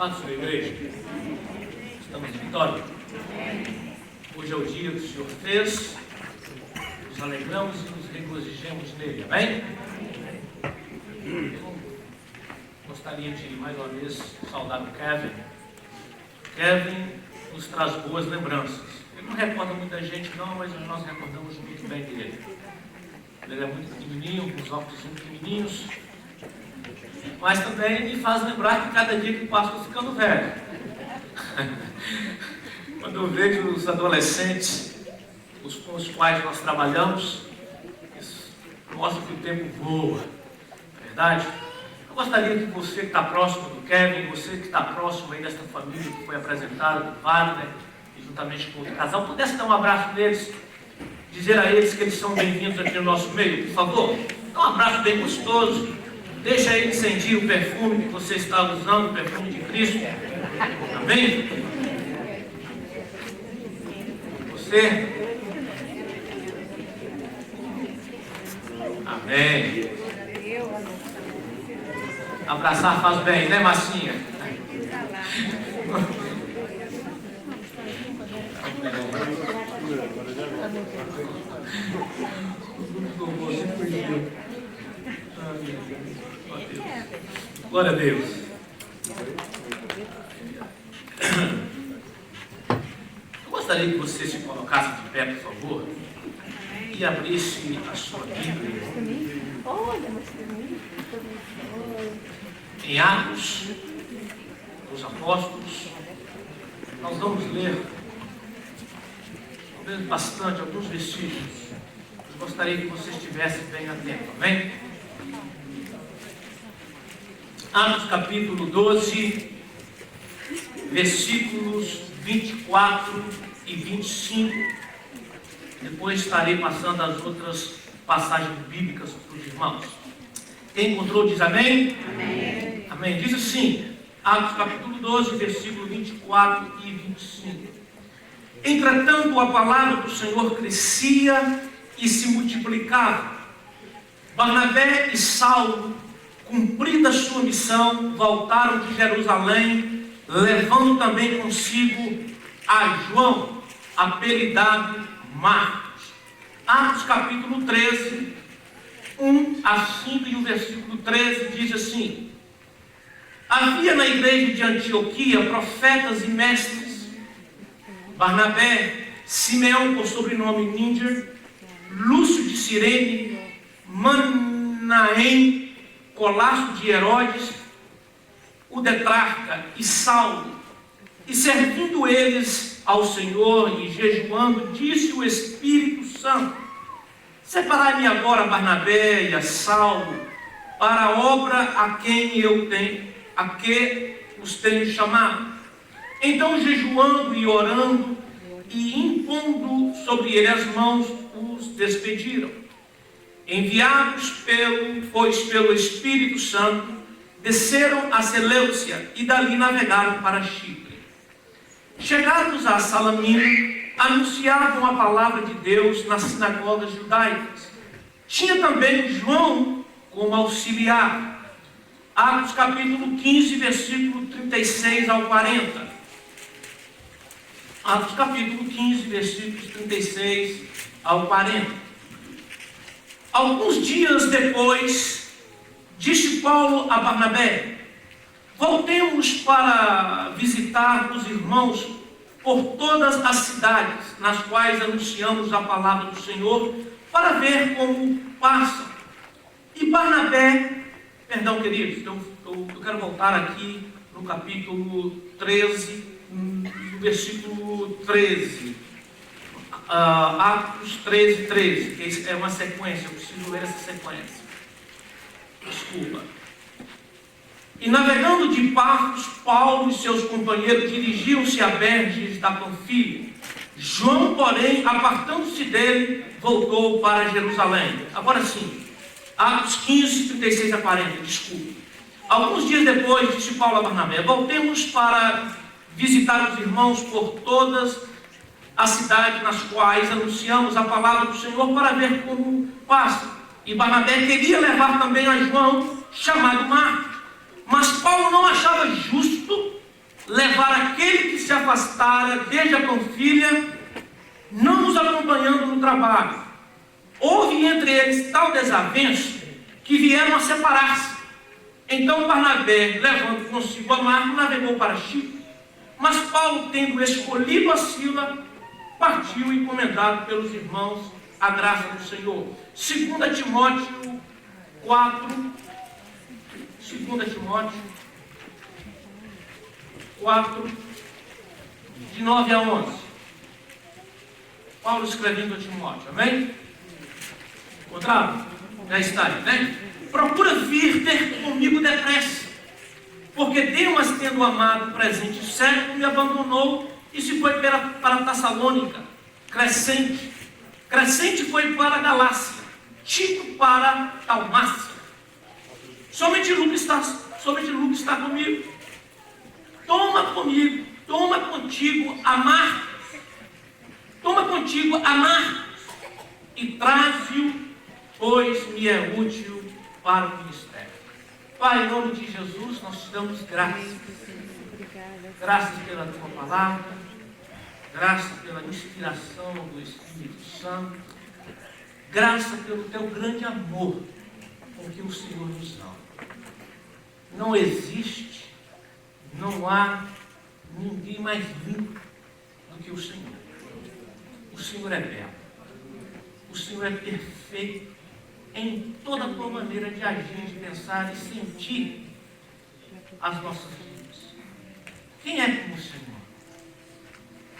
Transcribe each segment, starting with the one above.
Paz, sua igreja. Estamos em vitória. Hoje é o dia que o Senhor fez. Nos alegramos e nos regozijemos nele. Amém? Eu gostaria de mais uma vez saudar o Kevin. Kevin nos traz boas lembranças. Ele não recorda muita gente não, mas nós recordamos muito bem dele. Ele é muito pequenininho, com os óculos muito pequenininhos. Mas também me faz lembrar que cada dia que passa eu estou ficando velho. Quando eu vejo os adolescentes, com os quais nós trabalhamos, isso mostra que o tempo voa. Verdade? Eu gostaria que você que está próximo do Kevin, você que está próximo aí desta família que foi apresentada do Wagner, e juntamente com outro casal, pudesse dar um abraço neles, dizer a eles que eles são bem-vindos aqui no nosso meio, por favor. Dá um abraço bem gostoso. Deixa ele sentir o perfume que você está usando, o perfume de Cristo. Amém? Você? Amém. Abraçar faz bem, né, Massinha? Glória a Deus. Eu gostaria que você se colocasse de pé, por favor, e abrisse a sua Bíblia em Atos dos Apóstolos. Nós vamos ler bastante alguns versículos. Eu gostaria que você estivesse bem atento, amém? Atos capítulo 12, versículos 24 e 25. Depois estarei passando as outras passagens bíblicas para os irmãos. Quem encontrou diz amém? Amém. Amém. Diz assim, Atos capítulo 12, versículo 24 e 25. Entretanto, a palavra do Senhor crescia e se multiplicava. Barnabé e Saulo, cumprida a sua missão, voltaram de Jerusalém, levando também consigo a João, apelidado Marcos. Atos capítulo 13, 1 a 5, e o versículo 13 diz assim: havia na igreja de Antioquia profetas e mestres: Barnabé, Simeão por sobrenome Níger, Lúcio de Cirene, Manaém, Colasso de Herodes, o Tetrarca e Saulo. E servindo eles ao Senhor e jejuando, disse o Espírito Santo: separai-me agora Barnabé e a Saulo para a obra a que os tenho chamado. Então, jejuando e orando e impondo sobre ele as mãos, os despediram. Enviados pelo Espírito Santo, desceram a Seleucia e dali navegaram para Chipre. Chegados a Salamina, anunciavam a palavra de Deus nas sinagogas judaicas. Tinha também João como auxiliar. Atos capítulo 15, versículo 36 ao 40. Atos capítulo 15, versículos 36 ao 40. Alguns dias depois, disse Paulo a Barnabé: voltemos para visitar os irmãos por todas as cidades nas quais anunciamos a palavra do Senhor, para ver como passam. E Barnabé, perdão, queridos, eu quero voltar aqui no capítulo 13, no versículo 13. Atos 13, 13, que é uma sequência, eu preciso ler essa sequência. Desculpa. E navegando de Pafos, Paulo e seus companheiros dirigiam-se a Perge da Panfilha. João, porém, apartando-se dele, voltou para Jerusalém. Agora sim, Atos 15, 36 a 40, desculpe. Alguns dias depois, disse Paulo a Barnabé: voltemos para visitar os irmãos por todas as cidades nas quais anunciamos a palavra do Senhor, para ver como passa. E Barnabé queria levar também a João, chamado Marcos. Mas Paulo não achava justo levar aquele que se afastara desde a Panfilha, não os acompanhando no trabalho. Houve entre eles tal desavenço que vieram a separar-se. Então Barnabé, levando consigo a Marcos, navegou para Chipre, mas Paulo, tendo escolhido a Sila, partiu encomendado pelos irmãos a graça do Senhor. 2 Timóteo 4, 2 Timóteo 4, de 9 a 11. Paulo escrevendo a Timóteo, amém? Encontraram? Já está aí, né? Procura vir ter comigo depressa, porque Demas, tendo amado o presente século, me abandonou e se foi para Tessalônica. Crescente foi para a Galácia, Tito para Dalmácia. Somente Lucas está comigo. Toma contigo a Marcos e traze-o, pois me é útil para o ministério. Pai, em nome de Jesus, nós te damos graças. Graças pela tua palavra, graças pela inspiração do Espírito Santo, graças pelo teu grande amor com que o Senhor nos ama. Não existe, não há ninguém mais limpo do que o Senhor. O Senhor é belo. O Senhor é perfeito em toda a tua maneira de agir, de pensar e sentir as nossas vidas. Quem é como o Senhor?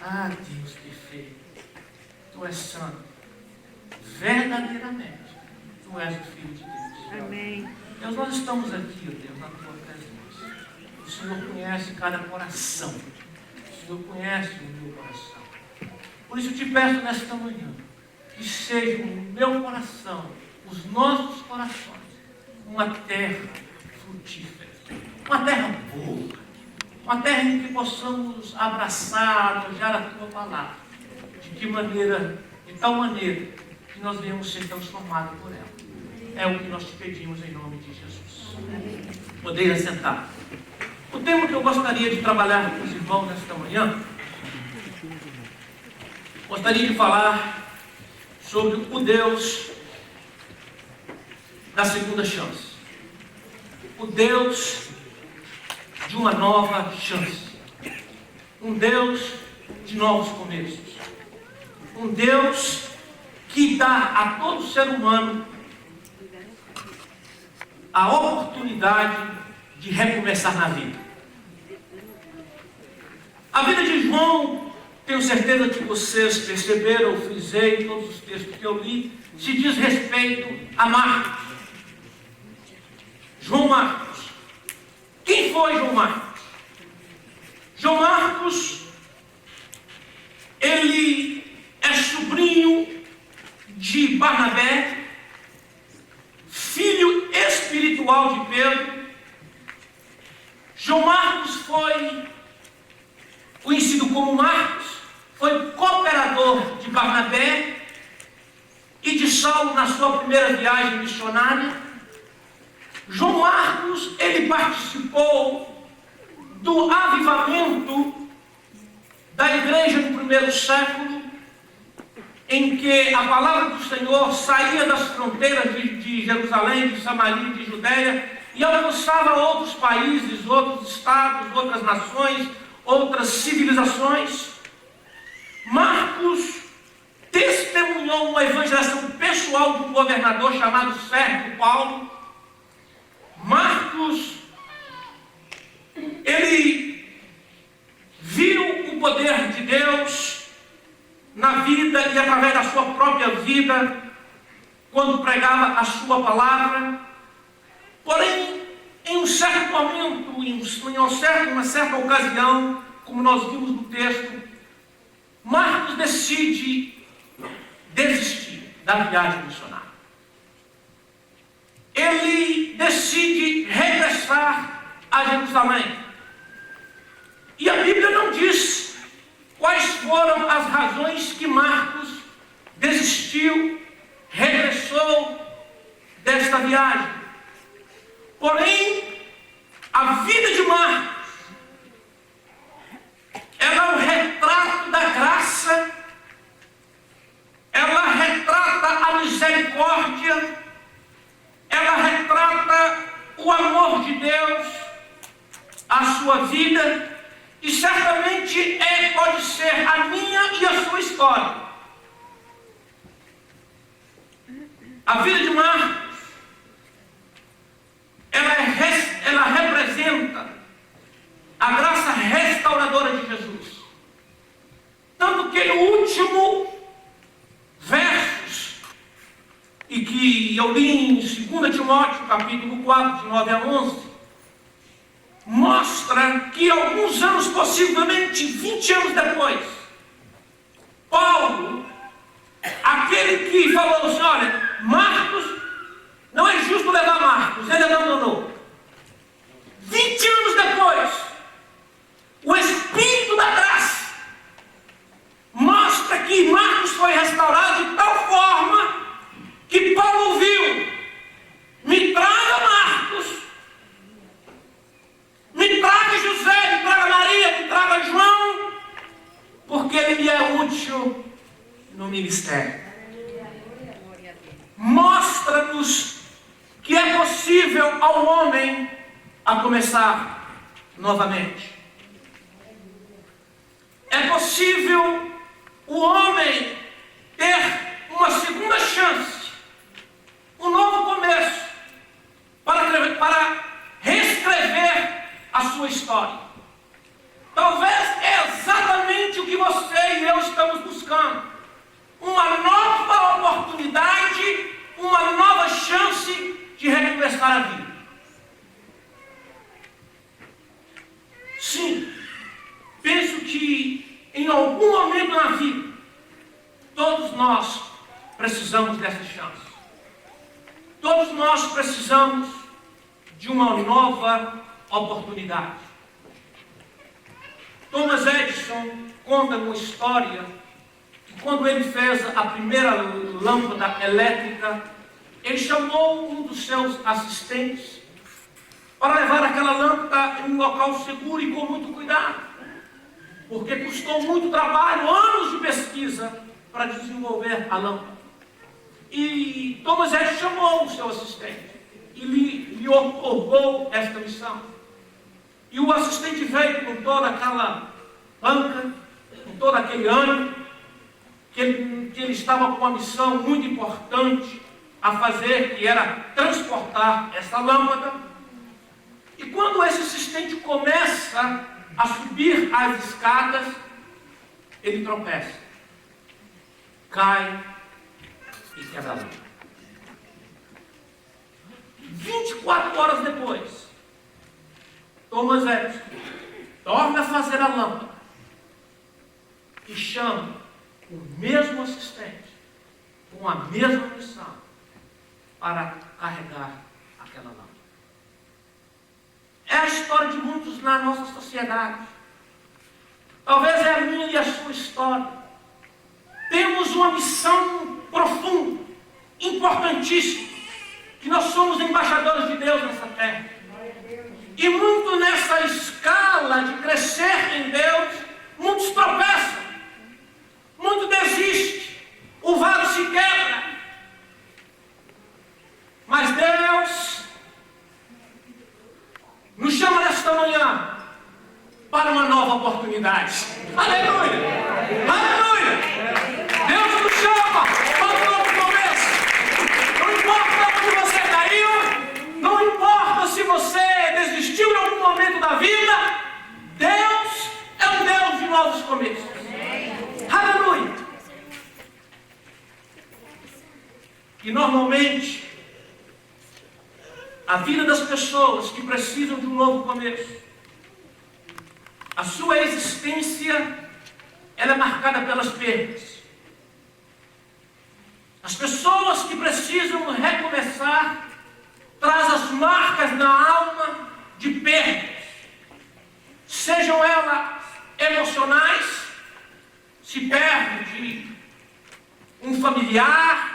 Ah, Deus perfeito. Tu és santo. Verdadeiramente, tu és o Filho de Deus. Amém. Deus, nós estamos aqui, ó Deus, na tua presença. O Senhor conhece cada coração. O Senhor conhece o meu coração. Por isso eu te peço nesta manhã, que seja o meu coração, os nossos corações, uma terra frutífera, uma terra boa, uma terra em que possamos abraçar, alojar a tua palavra. De tal maneira, que nós venhamos ser transformados por ela. É o que nós te pedimos em nome de Jesus. Podeis assentar. O tema que eu gostaria de trabalhar com os irmãos nesta manhã, gostaria de falar sobre o Deus da segunda chance. O Deus de uma nova chance. Um Deus de novos começos. Um Deus que dá a todo ser humano a oportunidade de recomeçar na vida. A vida de João, tenho certeza que vocês perceberam, eu frisei em todos os textos que eu li, se diz respeito a Marcos. João Marcos. Quem foi João Marcos? João Marcos, ele é sobrinho de Barnabé, filho espiritual de Pedro. João Marcos foi conhecido como Marcos, foi cooperador de Barnabé e de Saulo na sua primeira viagem missionária. João Marcos, ele participou do avivamento da igreja no primeiro século, em que a palavra do Senhor saía das fronteiras de Jerusalém, de Samaria e de Judeia e alcançava outros países, outros estados, outras nações, outras civilizações. Marcos testemunhou uma evangelização pessoal de um governador chamado Sérgio Paulo. Marcos, ele viu o poder de Deus na vida e através da sua própria vida, quando pregava a sua palavra. Porém, em um certo momento, em uma certa ocasião, como nós vimos no texto, Marcos decide desistir da viagem missionária. Ele decide regressar a Jerusalém. E a Bíblia não diz quais foram as razões que Marcos desistiu, regressou desta viagem. Porém, a vida de Marcos amor de Deus à sua vida, e certamente pode ser a minha e a sua história. A vida de Marcos, ela representa a graça restauradora de Jesus. Tanto que no último versos, e que eu li em 2 Timóteo, capítulo 4, de 9 a 11, mostra que alguns anos, possivelmente 20 anos depois, Paulo, aquele que falou assim, olha, Marcos, não é justo levar Marcos, ele abandonou. 20 anos depois, o Espírito da graça mostra que Marcos foi restaurado de tal forma que Paulo ouviu: me traga Marcos, me traga José, me traga Maria, me traga João, porque ele me é útil no ministério. Mostra-nos que é possível ao homem a começar novamente. É possível o homem ter uma segunda chance, um novo começo, para reescrever a sua história. Talvez é exatamente o que você e eu estamos buscando. Uma nova oportunidade, uma nova chance de recomeçar a vida. Sim, penso que em algum momento na vida, todos nós precisamos dessa chance. Todos nós precisamos de uma nova oportunidade. Thomas Edison conta uma história que quando ele fez a primeira lâmpada elétrica, ele chamou um dos seus assistentes para levar aquela lâmpada em um local seguro e com muito cuidado, porque custou muito trabalho, anos de pesquisa para desenvolver a lâmpada. E Thomas Edison chamou o seu assistente e lhe otorgou esta missão. E o assistente veio com toda aquela banca, com todo aquele ânimo, que ele estava com uma missão muito importante a fazer, que era transportar essa lâmpada. E quando esse assistente começa a subir as escadas, ele tropeça, cai e quebra a lâmpada. 24 horas depois, Thomas Edison torna a fazer a lâmpada e chama o mesmo assistente com a mesma missão para carregar aquela lâmpada. É a história de muitos na nossa sociedade. Talvez é a minha e a sua história. Temos uma missão profunda, importantíssima, que nós somos embaixadores de Deus nessa terra. E muito nessa escala de crescer em Deus, muitos tropeçam, muitos desistem, o vaso se quebra. Mas Deus nos chama nesta manhã para uma nova oportunidade. Aleluia! Aleluia! Deus nos chama para um novo começo. Não importa onde você caiu, não importa se você desistiu em algum momento da vida, Deus é um Deus de novos começos. Aleluia! E normalmente, a vida das pessoas que precisam de um novo começo, a sua existência, ela é marcada pelas perdas. As pessoas que precisam recomeçar, traz as marcas na alma de perdas, sejam elas emocionais, se perde de um familiar,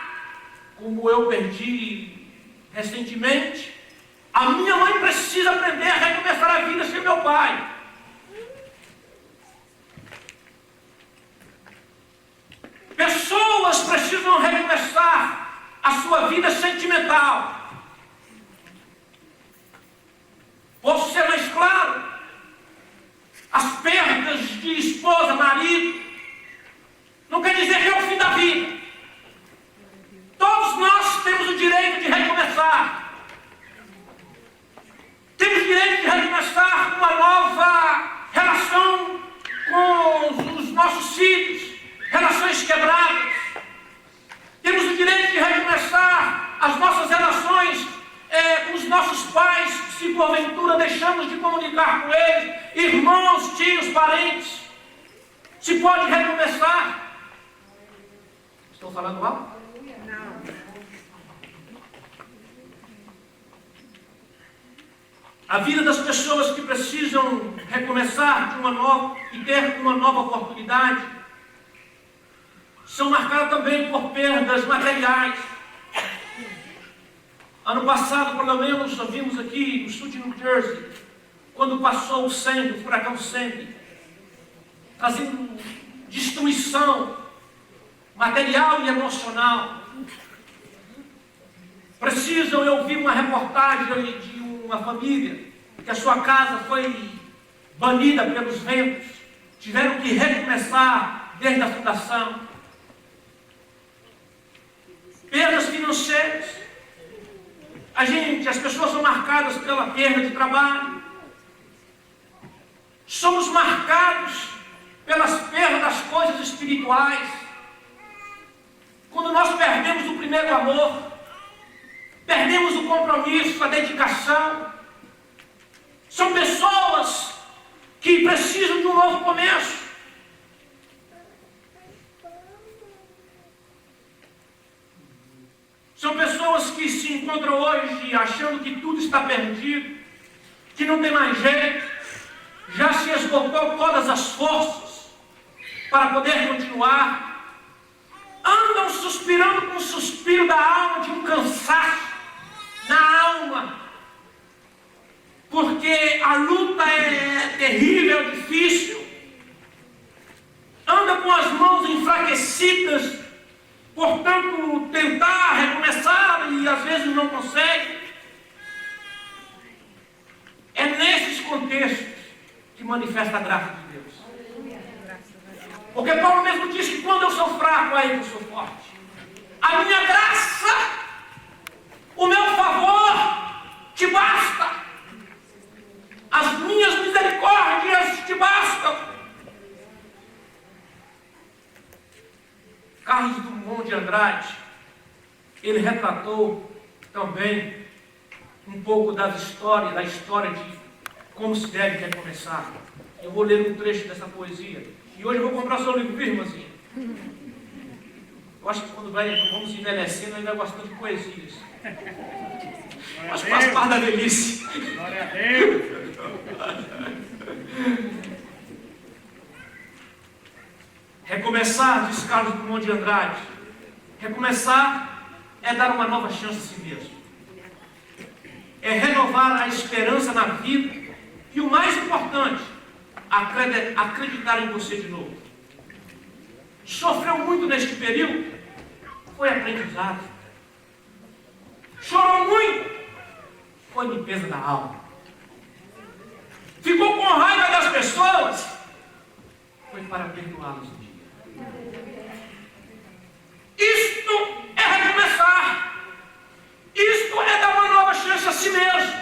como eu perdi recentemente. A minha mãe precisa aprender a recomeçar a vida sem meu pai. Pessoas precisam recomeçar a sua vida sentimental. porventura deixamos de comunicar com eles, irmãos, tios, parentes, se pode recomeçar. Estou falando algo? Não. A vida das pessoas que precisam recomeçar e ter uma nova oportunidade são marcadas também por perdas materiais. Ano passado, pelo menos, nós vimos aqui no sul de New Jersey, quando passou o furacão Sandy, trazendo destruição material e emocional. Eu vi uma reportagem de uma família que a sua casa foi banida pelos ventos, tiveram que recomeçar desde a fundação. Perdas financeiras. As pessoas são marcadas pela perda de trabalho. Somos marcados pelas perdas das coisas espirituais. Quando nós perdemos o primeiro amor, perdemos o compromisso, a dedicação. São pessoas que precisam de um novo começo. São pessoas que se encontram hoje achando que tudo está perdido, que não tem mais jeito, já se esgotou todas as forças para poder continuar. Andam suspirando com o suspiro da alma, de um cansaço na alma, porque a luta é terrível, é difícil. Anda com as mãos enfraquecidas, portanto, tentar recomeçar e às vezes não consegue. É nesses contextos que manifesta a graça de Deus. Porque Paulo mesmo diz que quando eu sou fraco, aí eu sou forte. A minha graça, o meu favor, te basta. As minhas misericórdias te bastam. Carlos Drummond de Andrade, ele retratou também um pouco da história de como se deve recomeçar. Eu vou ler um trecho dessa poesia. E hoje eu vou comprar seu livro, viu, irmãzinha? Eu acho que quando vamos envelhecendo, ainda gostando de poesias. Acho que faz parte da velhice. Glória a Deus. Recomeçar, diz Carlos Drummond de Andrade, recomeçar é dar uma nova chance a si mesmo. É renovar a esperança na vida e, o mais importante, acreditar em você de novo. Sofreu muito neste período? Foi aprendizado. Chorou muito? Foi limpeza da alma. Ficou com raiva das pessoas? Foi para perdoá-las um dia. Isto é recomeçar. Isto é dar uma nova chance a si mesmo.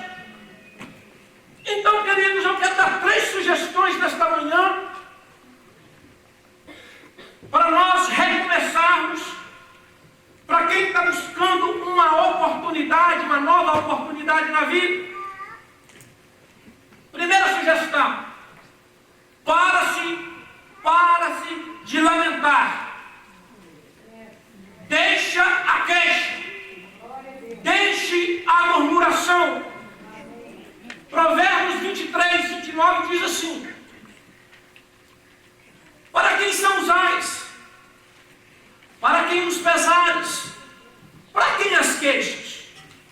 Então, queridos, eu quero dar 3 sugestões nesta manhã para nós recomeçarmos, para quem está buscando uma oportunidade, uma nova oportunidade na vida. Primeira sugestão: para-se de lamentar. Deixa a queixa. Deixe a murmuração. Provérbios 23, 29 diz assim: para quem são os ais? Para quem os pesares? Para quem as queixas?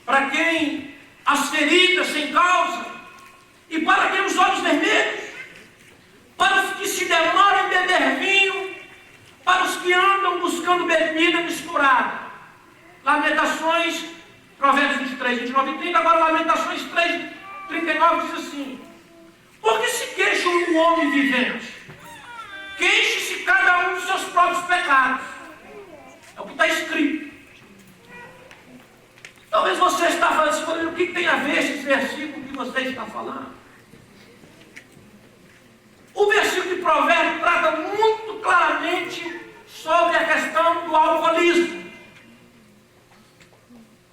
Para quem as feridas sem causa? E para quem os olhos vermelhos? Para os que se demoram em beber vinho? Para os que andam buscando bebida misturada? Lamentações, Provérbios 23, 29 e 30. Agora Lamentações 3, 39 diz assim: por que se queixa um homem vivente? Queixe-se cada um dos seus próprios pecados. É o que está escrito. Talvez você está falando, o que tem a ver esse versículo que você está falando? O versículo de Provérbios trata muito claramente sobre a questão do alcoolismo,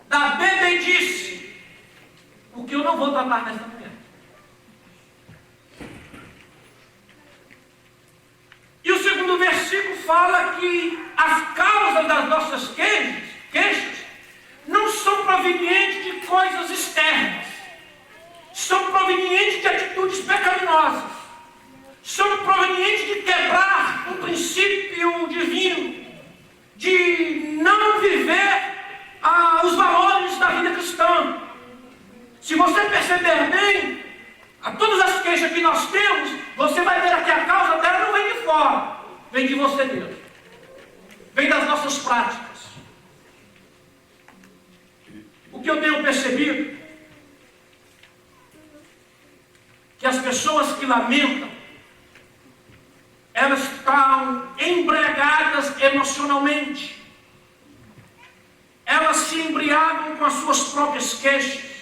da bebedice, o que eu não vou tratar nesta manhã. fala que as causas das nossas queixas não são provenientes de coisas externas, são provenientes de atitudes pecaminosas, são provenientes de quebrar um princípio divino, de não viver os valores da vida cristã. Se você perceber bem, a todas as queixas que nós temos, você vai ver que a causa dela não vem de fora, vem de você mesmo, vem das nossas práticas. O que eu tenho percebido, que as pessoas que lamentam, elas estão embriagadas emocionalmente, elas se embriagam com as suas próprias queixas,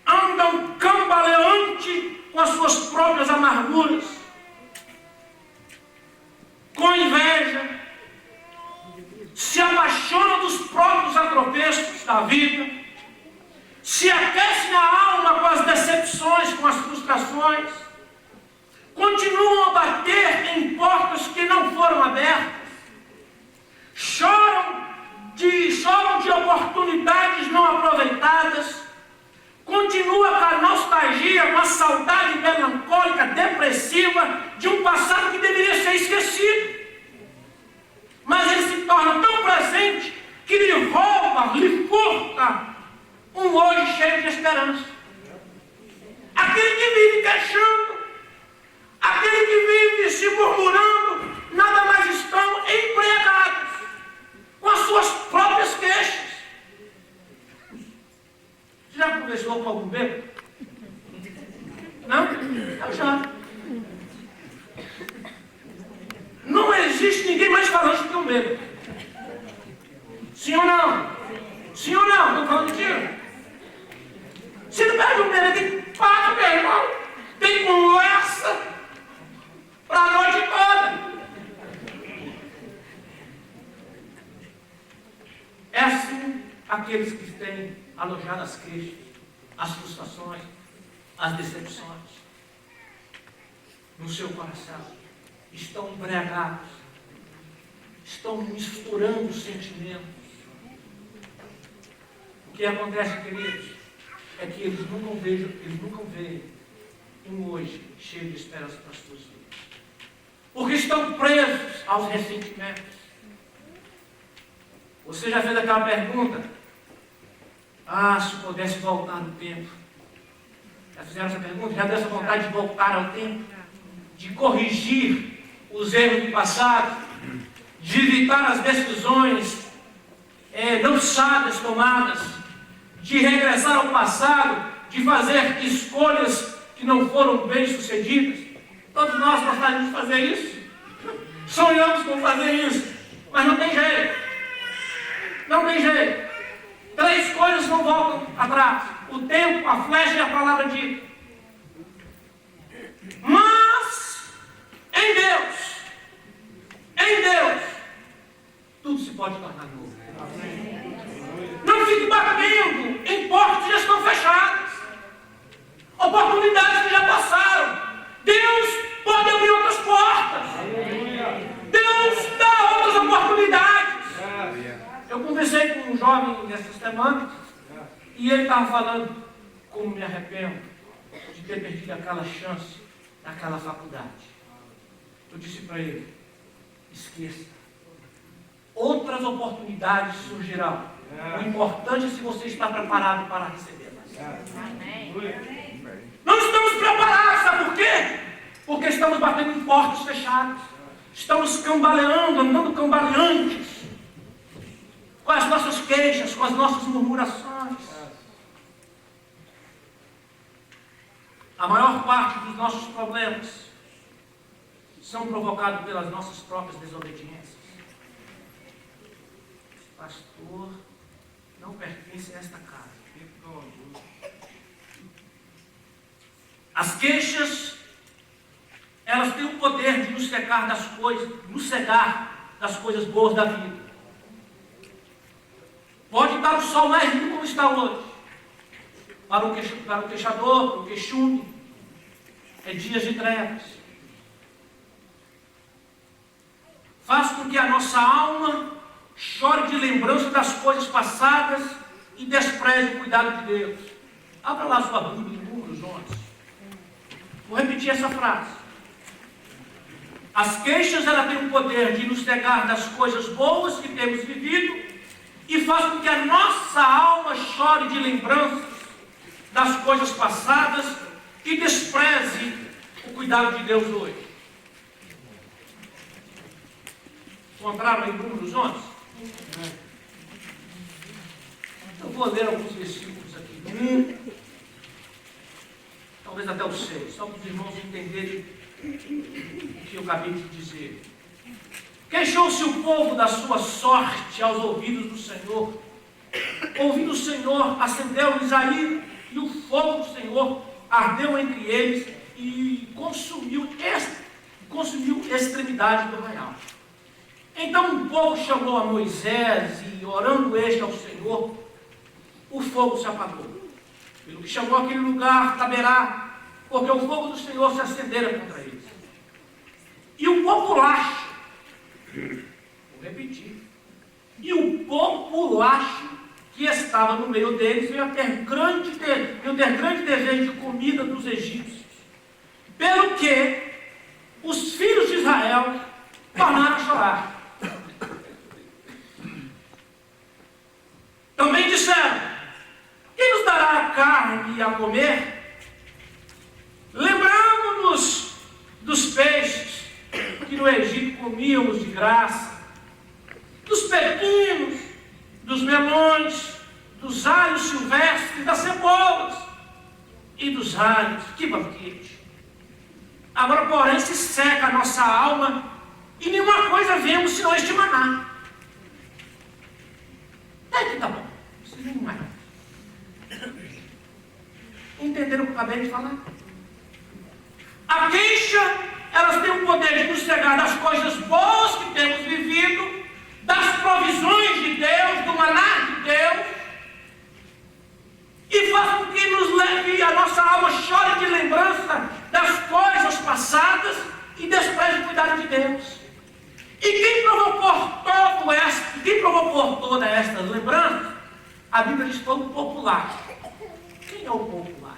andam cambaleante com as suas próprias amarguras, com inveja, se apaixonam dos próprios atropelos da vida, se aquecem a alma com as decepções, com as frustrações, continuam a bater em portas que não foram abertas, choram de oportunidades não aproveitadas, continua com a nostalgia, com a saudade melancólica, depressiva de um passado que deveria ser esquecido. Mas ele se torna tão presente que lhe rouba, lhe furta um hoje cheio de esperança. Aquele que vive queixando, aquele que vive se murmurando, nada mais estão embriagados com as suas próprias queixas. Você já conversou com algum bêbado? Não? Eu já. Não existe ninguém mais falante que um bêbado. Sim ou não? Sim ou não? Estou falando de ti. Se não perde um bêbado, tem papo, meu irmão. Tem conversa para a noite toda. É assim aqueles que têm alojado as queixas, as frustrações, as decepções no seu coração. Estão embriagados, estão misturando os sentimentos. O que acontece, queridos, é que eles nunca veem um hoje cheio de esperança para as suas vidas, porque estão presos aos ressentimentos. Você já fez aquela pergunta? Se pudesse voltar no tempo. Já fizeram essa pergunta? Já deu essa vontade de voltar ao tempo? De corrigir os erros do passado? De evitar as decisões não sábias tomadas? De regressar ao passado? De fazer escolhas que não foram bem sucedidas? Todos nós gostaríamos de fazer isso. Sonhamos com fazer isso. Mas não tem jeito. Não tem jeito. 3 coisas não voltam atrás: o tempo, a flecha e a palavra dita. Mas em Deus, tudo se pode tornar novo. Não fique batendo em portas que já estão fechadas, oportunidades que já passaram. Deus pode abrir outras portas. Deus dá outras oportunidades. Eu conversei com um jovem nessa semana e ele estava falando como me arrependo de ter perdido aquela chance naquela faculdade. Eu disse para ele: esqueça, outras oportunidades surgirão. O importante é se você está preparado para recebê-las. Não estamos preparados, sabe por quê? Porque estamos batendo em portas fechadas, estamos cambaleando, andando cambaleantes, com as nossas queixas, com as nossas murmurações. A maior parte dos nossos problemas são provocados pelas nossas próprias desobediências. Pastor, não pertence a esta casa. As queixas, elas têm o poder de nos cegar das coisas boas da vida. Pode estar o sol mais lindo como está hoje. Para o queixador, para o queixume, é dias de trevas. faz com que a nossa alma chore de lembrança das coisas passadas e despreze o cuidado de Deus. Abra lá sua Bíblia em Números 11. Vou repetir essa frase. As queixas, ela tem o poder de nos cegar das coisas boas que temos vivido e faz com que a nossa alma chore de lembranças das coisas passadas e despreze o cuidado de Deus hoje. Encontraram em Números 11? Eu vou ler alguns versículos aqui. Talvez até o 6, só para os irmãos entenderem o que eu acabei de dizer. Queixou-se o povo da sua sorte aos ouvidos do Senhor. Ouvindo o Senhor, acendeu-lhes a ira, e o fogo do Senhor ardeu entre eles e consumiu a extremidade do arraial. Então o povo chamou a Moisés e, orando este ao Senhor, o fogo se apagou. Pelo que chamou aquele lugar Taberá, porque o fogo do Senhor se acendera contra eles. E o populacho, vou repetir, e o populacho que estava no meio deles veio ter grande desejo de comida dos egípcios. Pelo que os filhos de Israel tornaram a chorar. Também disseram: quem nos dará a carne a comer? Lembramos-nos dos peixes que no Egito comíamos de graça, dos pepinos, dos melões, dos alhos silvestres, das cebolas e dos alhos. Que banquete! Agora, porém, se seca a nossa alma e nenhuma coisa vemos senão este maná. Até que tá bom, não precisa nem mais. Entenderam o que eu acabei de falar? A queixa, elas têm o poder de nos cegar das coisas boas que temos vivido, das provisões de Deus, do maná de Deus, e faz com que nos leve, a nossa alma chore de lembrança das coisas passadas e despreze o cuidado de Deus. E quem provocou todas estas lembranças? A Bíblia diz que foi o populacho. Quem é o populacho?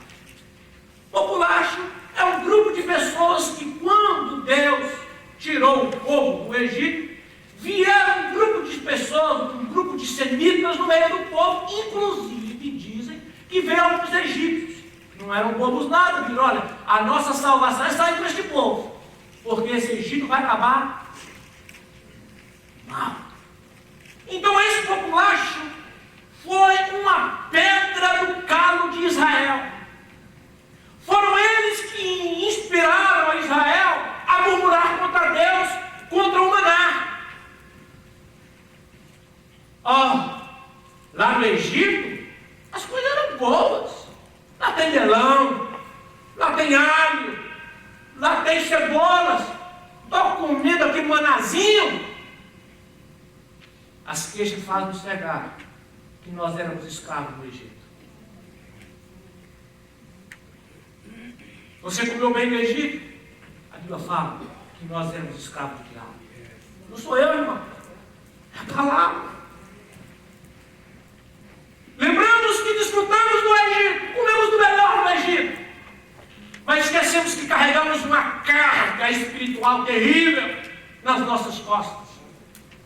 O populacho é um grupo de pessoas que, quando Deus tirou o povo do Egito, vieram um grupo de pessoas, um grupo de semitas no meio do povo, inclusive dizem que veio alguns egípcios. Não eram bobos nada, viram? Olha, a nossa salvação é sair com este povo, porque esse Egito vai acabar mal. Então esse populacho foi uma pedra no calo de Israel. Foram eles que inspiraram a Israel a murmurar contra Deus, contra o maná. Lá no Egito, as coisas eram boas. Lá tem melão, lá tem alho, lá tem cebolas. Estou comendo aqui manazinho. As queixas fazem nos cegar que nós éramos escravos no Egito. Você comeu bem no Egito? A Bíblia fala que nós éramos escravos do diabo. Não sou eu, irmão. É a palavra. Lembramos que desfrutamos do Egito, comemos do melhor no Egito, mas esquecemos que carregamos uma carga espiritual terrível nas nossas costas.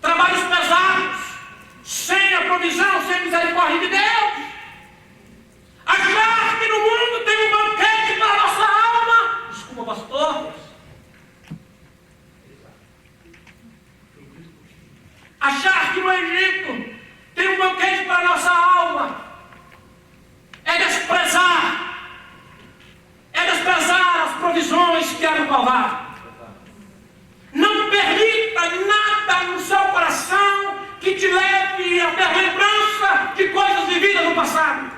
Trabalhos pesados, sem a provisão, sem a misericórdia de Deus. Achar que no mundo tem um banquete para a nossa alma. Desculpa, pastor. Achar que no Egito tem um banquete para a nossa alma é desprezar as provisões que há no Calvário. Não permita nada no seu coração que te leve a ter lembrança de coisas vividas no passado.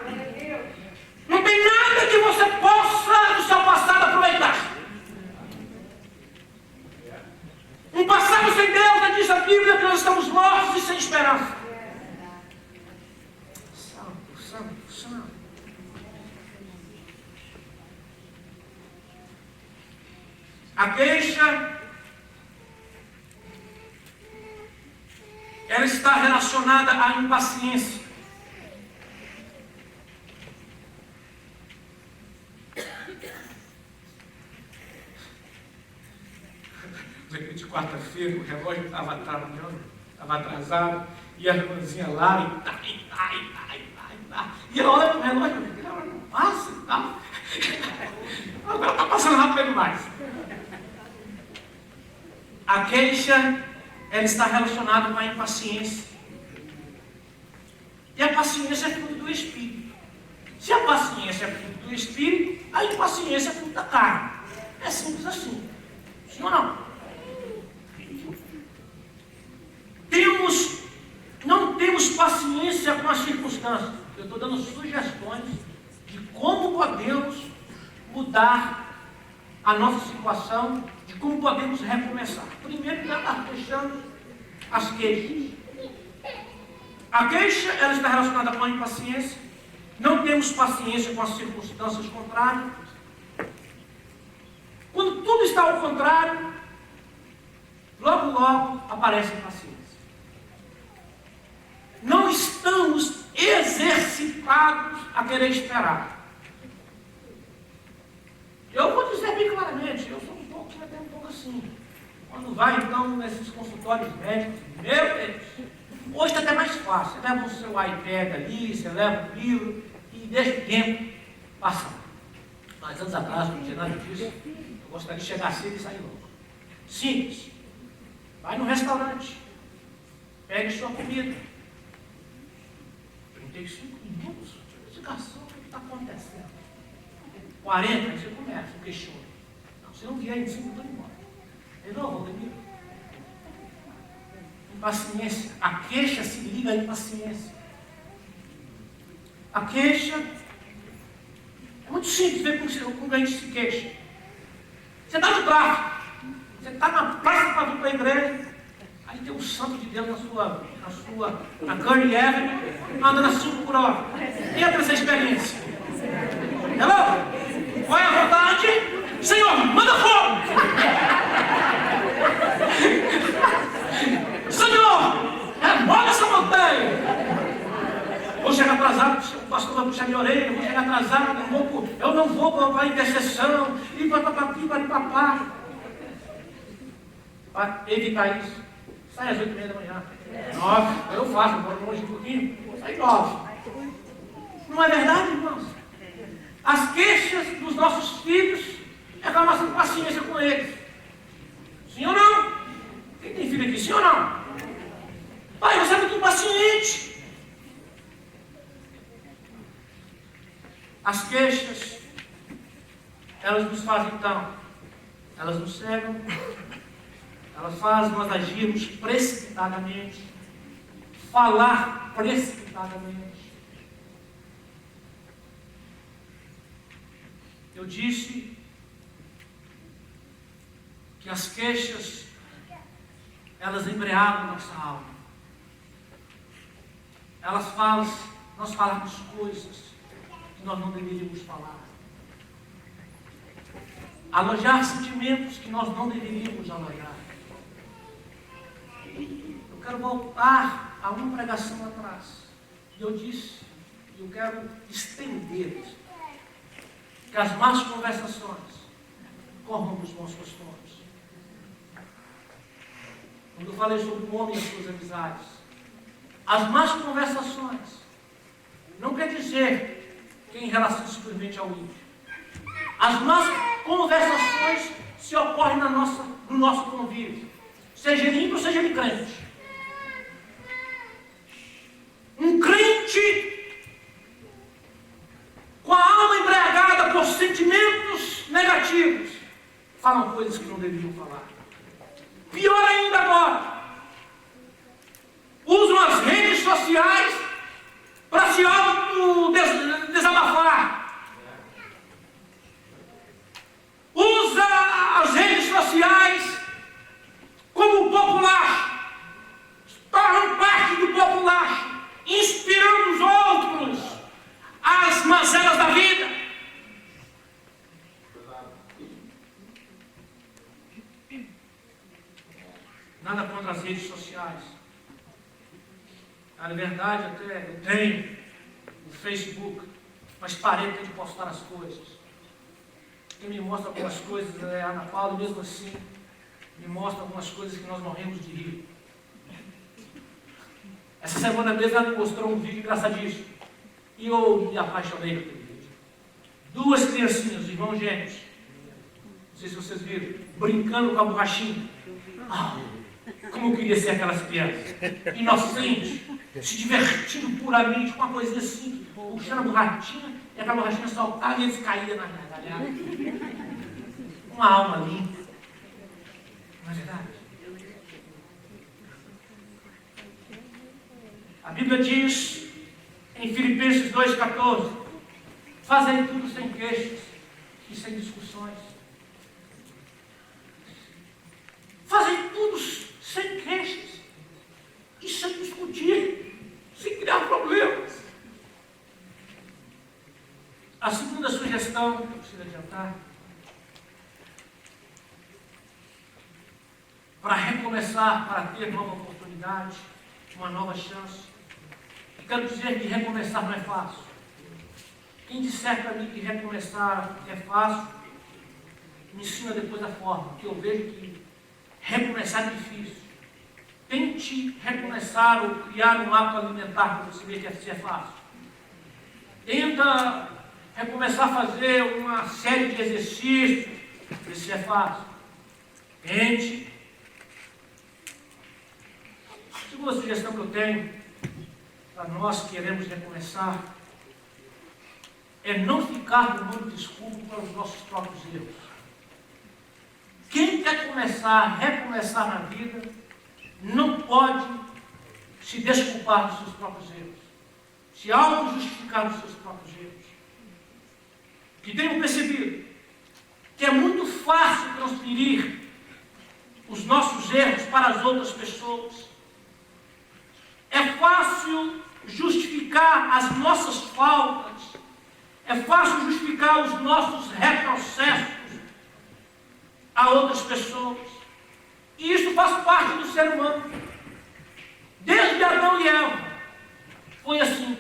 Não tem nada que você possa do seu passado aproveitar. Um passado sem Deus, diz a Bíblia que nós estamos mortos e sem esperança. Santo. A queixa ela está relacionada à impaciência. De quarta-feira, o relógio estava trabalhando, estava atrasado, e a irmãzinha lá, e ela olha para o relógio, não passa e tal. Agora está passando rápido demais. A queixa, ela está relacionada com a impaciência. E a paciência é fruto do Espírito. Se a paciência é fruto do Espírito, a impaciência é fruto da carne. É simples assim. Sim ou não? Não temos paciência com as circunstâncias. Eu estou dando sugestões de como podemos mudar a nossa situação, de como podemos recomeçar. Primeiro, nós deixamos as queixas. A queixa, ela está relacionada com a impaciência. Não temos paciência com as circunstâncias contrárias. Quando tudo está ao contrário, logo aparece a impaciência. Não estamos exercitados a querer esperar. Eu vou dizer bem claramente, eu sou até um pouco assim. Quando vai então nesses consultórios médicos, meu Deus, hoje está até mais fácil. Você leva o seu iPad ali, você leva o livro e deixa o tempo passar. Mas anos atrás, não tinha nada disso. Eu gostaria de chegar cedo e sair logo. Simples. Vai no restaurante, pegue sua comida. 35 minutos, esse garçom, o que está acontecendo? 40, aí você começa, o questiona. Não, se não vier em 5, eu estou embora. Ele não, Valdemir. Impaciência. A queixa se liga à impaciência. A queixa é muito simples ver como a gente se queixa. Você está no tráfico, você está na praça para vir para a igreja, aí tem um santo de Deus na Kearney Avenue, andando a 5 por hora. Entra essa experiência. Hello? Qual é a vontade? Senhor, manda fogo! Senhor, remove essa montanha! Vou chegar atrasado, o pastor vai puxar minha orelha, vou chegar atrasado, eu não vou para a intercessão, e papapá. Para evitar isso, sai às 8h30 da manhã. 9, eu faço, vou longe um pouquinho, sai 9. Não é verdade, irmãos? As queixas dos nossos filhos é com a nossa paciência com eles. Sim ou não? Quem tem filho aqui, sim ou não? Pai, você é muito impaciente. As queixas, elas nos fazem então, elas nos cegam, elas fazem nós agirmos precipitadamente, falar precipitadamente. Eu disse que as queixas, elas embriagam nossa alma. Elas fazem nós falarmos coisas que nós não deveríamos falar. Alojar sentimentos que nós não deveríamos alojar. Eu quero voltar a uma pregação atrás. E eu disse, eu quero estender que as más conversações corrompem os bons costumes. Quando eu falei sobre o homem e as suas amizades, as más conversações não quer dizer que em relação simplesmente ao ímpio. As más conversações se ocorrem no nosso convívio, seja ele ímpio ou seja ele crente. Um crente com a alma embriagada por sentimentos negativos falam coisas que não deveriam falar. Pior ainda agora, usam as redes sociais para se desabafar. Usa as redes sociais como popular, tornam parte do popular, inspirando os outros às mazelas da vida. Nada contra as redes sociais, Na verdade, até eu tenho no Facebook, mas parei de postar as coisas. Quem me mostra algumas coisas é a Ana Paula, mesmo assim, me mostra algumas coisas que nós morremos de rir. Essa semana mesmo ela me mostrou um vídeo engraçadíssimo. E eu me apaixonei por aquele vídeo. 2 criancinhas, irmãos gêmeos. Não sei se vocês viram, brincando com a borrachinha. Como eu queria ser aquelas crianças. Inocentes, se divertindo puramente com uma coisinha assim, puxando a borrachinha, e aquela borrachinha saltava e eles caíam na gargalhada. Uma alma limpa. Não é verdade? A Bíblia diz em Filipenses 2,14: fazem tudo sem queixas e sem discussões. Fazem tudo sem queixas e sem discutir, sem criar problemas. A segunda sugestão que eu preciso adiantar: para recomeçar, para ter nova oportunidade, uma nova chance. Quero dizer que recomeçar não é fácil. Quem disser para mim que recomeçar é fácil, me ensina depois a forma, porque eu vejo que recomeçar é difícil. Tente recomeçar ou criar um hábito alimentar para você ver que é fácil. Tenta recomeçar a fazer uma série de exercícios, ver se é fácil. Tente. A segunda sugestão que eu tenho para nós que queremos recomeçar é não ficar dando desculpa para os nossos próprios erros. Quem quer recomeçar na vida, não pode se desculpar dos seus próprios erros, se auto-justificar dos seus próprios erros. Que tenho percebido que é muito fácil transferir os nossos erros para as outras pessoas. É fácil justificar as nossas faltas. É fácil justificar os nossos retrocessos a outras pessoas. E isso faz parte do ser humano. Desde Adão e Eva foi assim.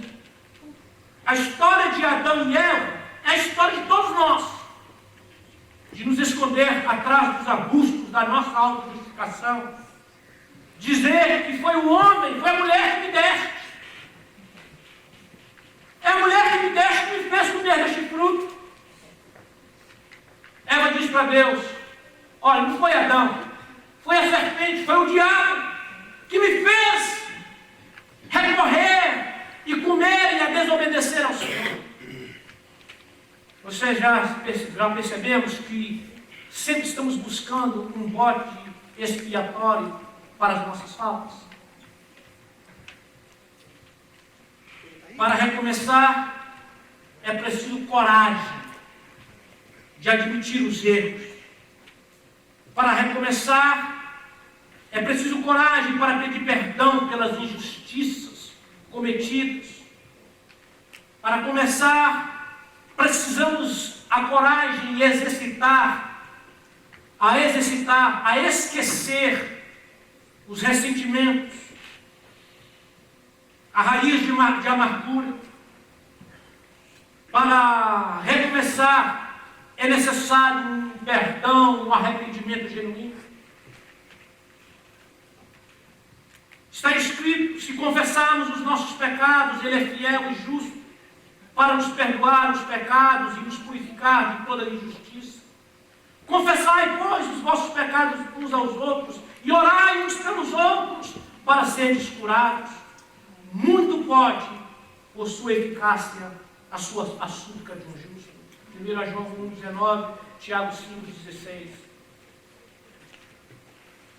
A história de Adão e Eva é a história de todos nós. De nos esconder atrás dos arbustos da nossa autojustificação. Dizer que foi o homem, foi a mulher que me deste. É a mulher que me deste que me fez comer deste fruto. Eva diz para Deus: olha, não foi Adão, foi a serpente, foi o diabo que me fez recorrer e comer e a desobedecer ao Senhor. Vocês já percebemos que sempre estamos buscando um bote expiatório para as nossas faltas. Para recomeçar, é preciso coragem de admitir os erros. Para recomeçar, é preciso coragem para pedir perdão pelas injustiças cometidas. Para começar, precisamos a coragem e a esquecer os ressentimentos, a raiz de amargura. Para recomeçar, é necessário um perdão, um arrependimento genuíno. Está escrito: se confessarmos os nossos pecados, Ele é fiel e justo para nos perdoar os pecados e nos purificar de toda injustiça. Confessai, pois, os vossos pecados uns aos outros e orai uns pelos outros para seres curados. Muito pode, por sua eficácia, a súplica de um justo. 1 João 1,19, Tiago 5,16.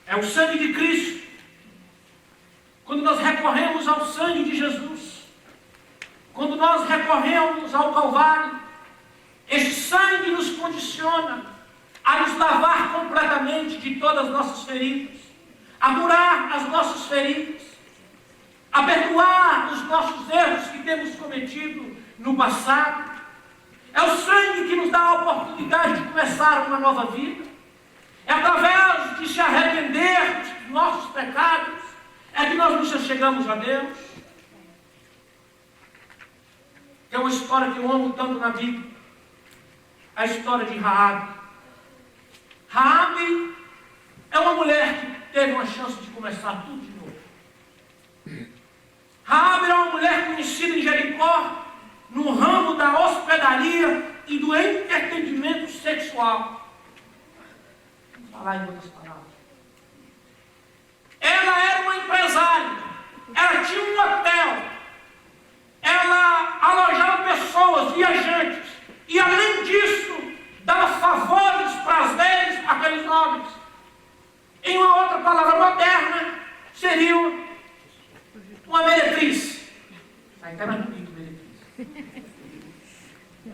É o sangue de Cristo. Quando nós recorremos ao sangue de Jesus, quando nós recorremos ao Calvário, este sangue nos condiciona a nos lavar completamente de todas as nossas feridas, a curar as nossas feridas, a perdoar os nossos erros que temos cometido no passado. É o sangue que nos dá a oportunidade de começar uma nova vida. É através de se arrepender dos nossos pecados é que nós nos chegamos a Deus. Tem uma história que eu amo tanto na Bíblia. A história de Raabe. Raabe é uma mulher que teve uma chance de começar tudo de novo. Raabe é uma mulher conhecida em Jericó no ramo da hospedaria e do entretenimento sexual. Vamos falar em outras palavras. Ela era uma empresária. Ela tinha um hotel. Ela alojava pessoas, viajantes. E além disso, dava favores, prazeres àqueles nobres. Em uma outra palavra moderna, seria uma meretriz. Está até mais bonito, meretriz.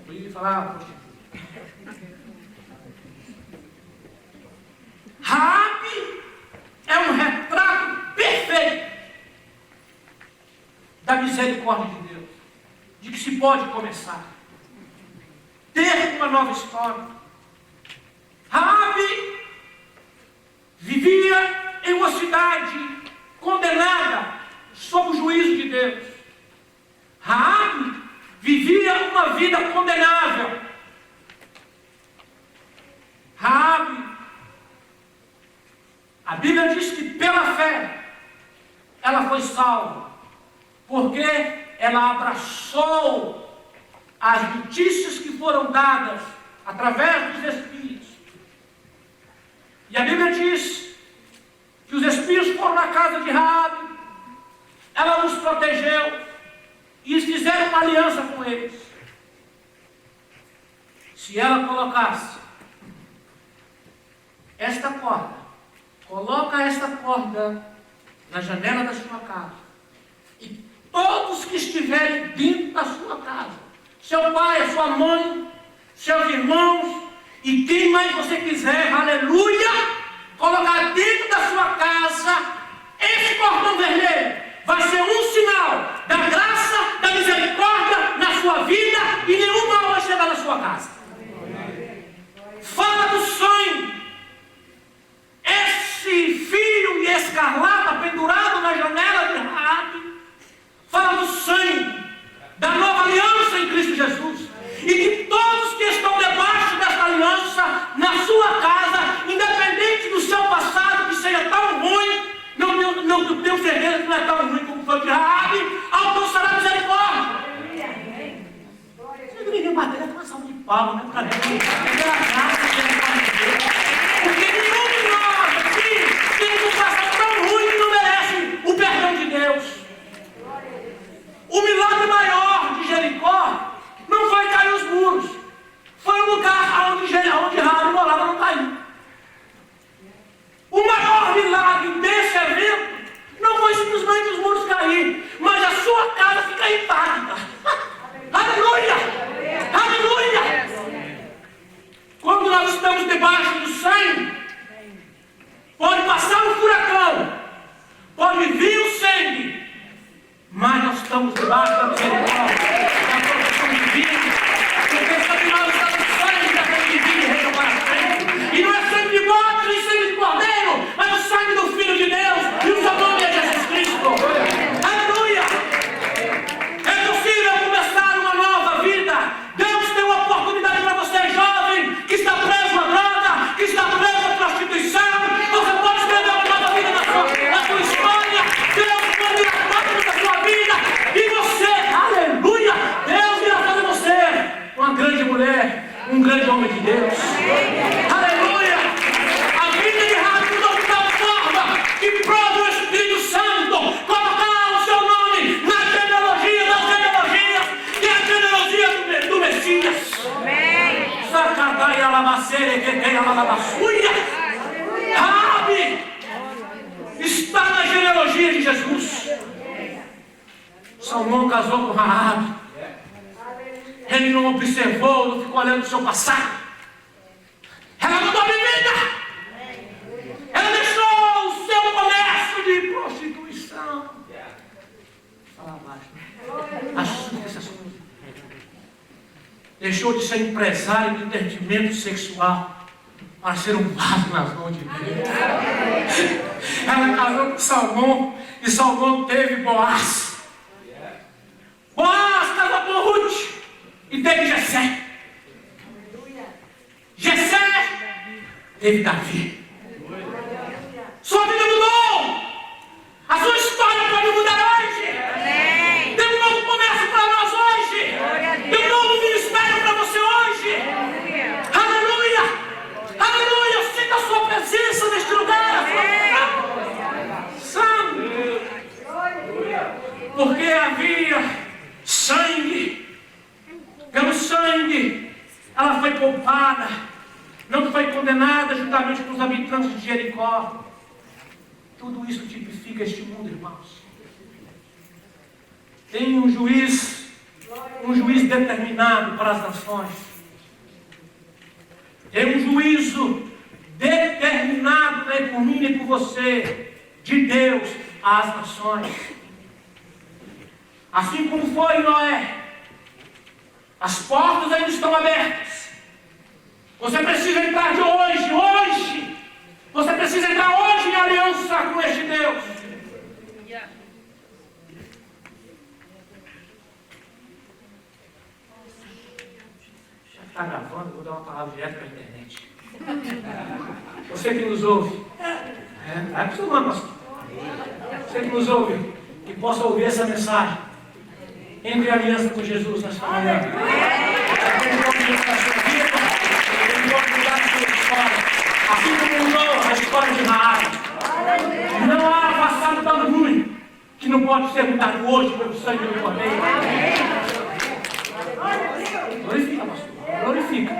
Eu ia falar, Raabe é um retrato perfeito da misericórdia de Deus, de que se pode começar, ter uma nova história. Raabe vivia em uma cidade condenada sob o juízo de Deus. Raabe vivia uma vida condenável. Raabe, a Bíblia diz que pela fé ela foi salva, porque ela abraçou as notícias que foram dadas através dos espias. E a Bíblia diz que os espias foram na casa de Raabe, ela nos protegeu e fizeram uma aliança com eles. Se ela colocasse esta corda, coloca esta corda na janela da sua casa, e todos que estiverem dentro da sua casa, seu pai, a sua mãe, seus irmãos, e quem mais você quiser, aleluia, colocar dentro da sua casa esse cordão vermelho, vai ser um sinal da graça, da misericórdia na sua vida, e nenhum mal vai chegar na sua casa. Fala do sonho. Esse fio escarlata pendurado na janela de Raabe fala do sangue, da nova aliança em Cristo Jesus. E que todos que estão debaixo dessa aliança, na sua casa, independente do seu passado, que seja tão ruim, não tenho certeza que não é tão ruim como foi de Raabe, alcançará misericórdia. Você deveria bater com uma salva de palmas, né? Para Deus, pela graça e misericórdia de Deus. Porque nenhum de nós aqui tem um passado tão ruim que não merece o perdão de Deus. O milagre maior de Jericó não foi cair os muros, foi o lugar onde Raabe morava, não caiu. O maior milagre desse evento não foi simplesmente os muros cair, mas a sua casa ficar intacta. Aleluia! Aleluia! Quando nós estamos debaixo do sangue, pode passar um furacão, pode vir o sangue, mas nós estamos debaixo da misericórdia, da proteção divina, porque sabe nós estamos no sangue daquele que vive e reina para sempre. E não é sangue de bode, nem sangue de cordeiro, mas o sangue do Filho de Deus, e o seu nome é Jesus Cristo. Aleluia! É possível começar uma nova vida. Deus tem uma oportunidade para você, jovem, que está preso à droga, que está preso à prostituição. Você pode escrever uma nova vida na sua história. Deus pode ir à porta da sua vida. E você, aleluia, Deus irá fazer você uma grande mulher, um grande homem de Deus. Aleluia! A vida de Raabe mudou de tal forma que prova o Espírito Santo colocar o seu nome na genealogia das genealogias, que é a genealogia do Messias. Sacadai alabacere que tem alabassuia. Raabe está na genealogia de Jesus. Salomão casou com Raabe. Ele não observou, não ficou olhando o seu passado. Ela mudou de vida. Ela deixou o seu comércio de prostituição. Fala abaixo. Assume essa coisa. Deixou de ser empresário de entretenimento sexual para ser um vaso nas mãos de Deus. Ela casou com Salomão e Salomão teve Boaz. Boaz casou com Ruth e teve Jessé. Jessé teve Davi. Sua vida mudou. A sua história pode mudar hoje. Amém. Tem um novo começo para nós hoje. Tem um novo ministério para você hoje. Aleluia. Aleluia. Eu sinto a sua presença neste lugar. Sangue. Porque havia sangue. Pelo sangue ela foi poupada. Não foi condenada juntamente com os habitantes de Jericó. Tudo isso tipifica este mundo, irmãos. Tem um juiz determinado para as nações. Tem um juízo determinado por mim e por você, de Deus às nações. Assim como foi Noé, as portas ainda estão abertas. Você precisa entrar de hoje. Você precisa entrar hoje em aliança com este Deus. Já está gravando, vou dar uma palavra direto para a internet. Você que nos ouve, vai acostumando, pastor. Você que nos ouve, que possa ouvir essa mensagem. Entre em aliança com Jesus nesta manhã. Assim como mudou a história de Raab. Não há passado tão ruim que não pode ser mudado hoje pelo sangue do Cordeiro. Glorifica, pastor. Glorifica.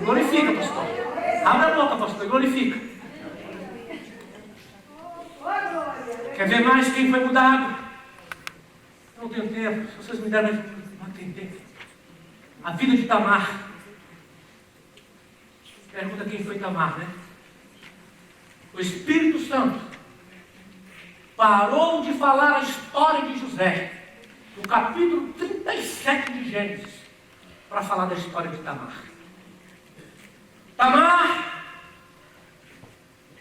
Glorifica, pastor. Abre a boca, pastor. Glorifica. Quer ver mais quem foi mudado? Não tenho tempo. Se vocês me derem, não tenho tempo. A vida de Tamar. Pergunta quem foi Tamar, né? O Espírito Santo parou de falar a história de José, no capítulo 37 de Gênesis, para falar da história de Tamar. Tamar,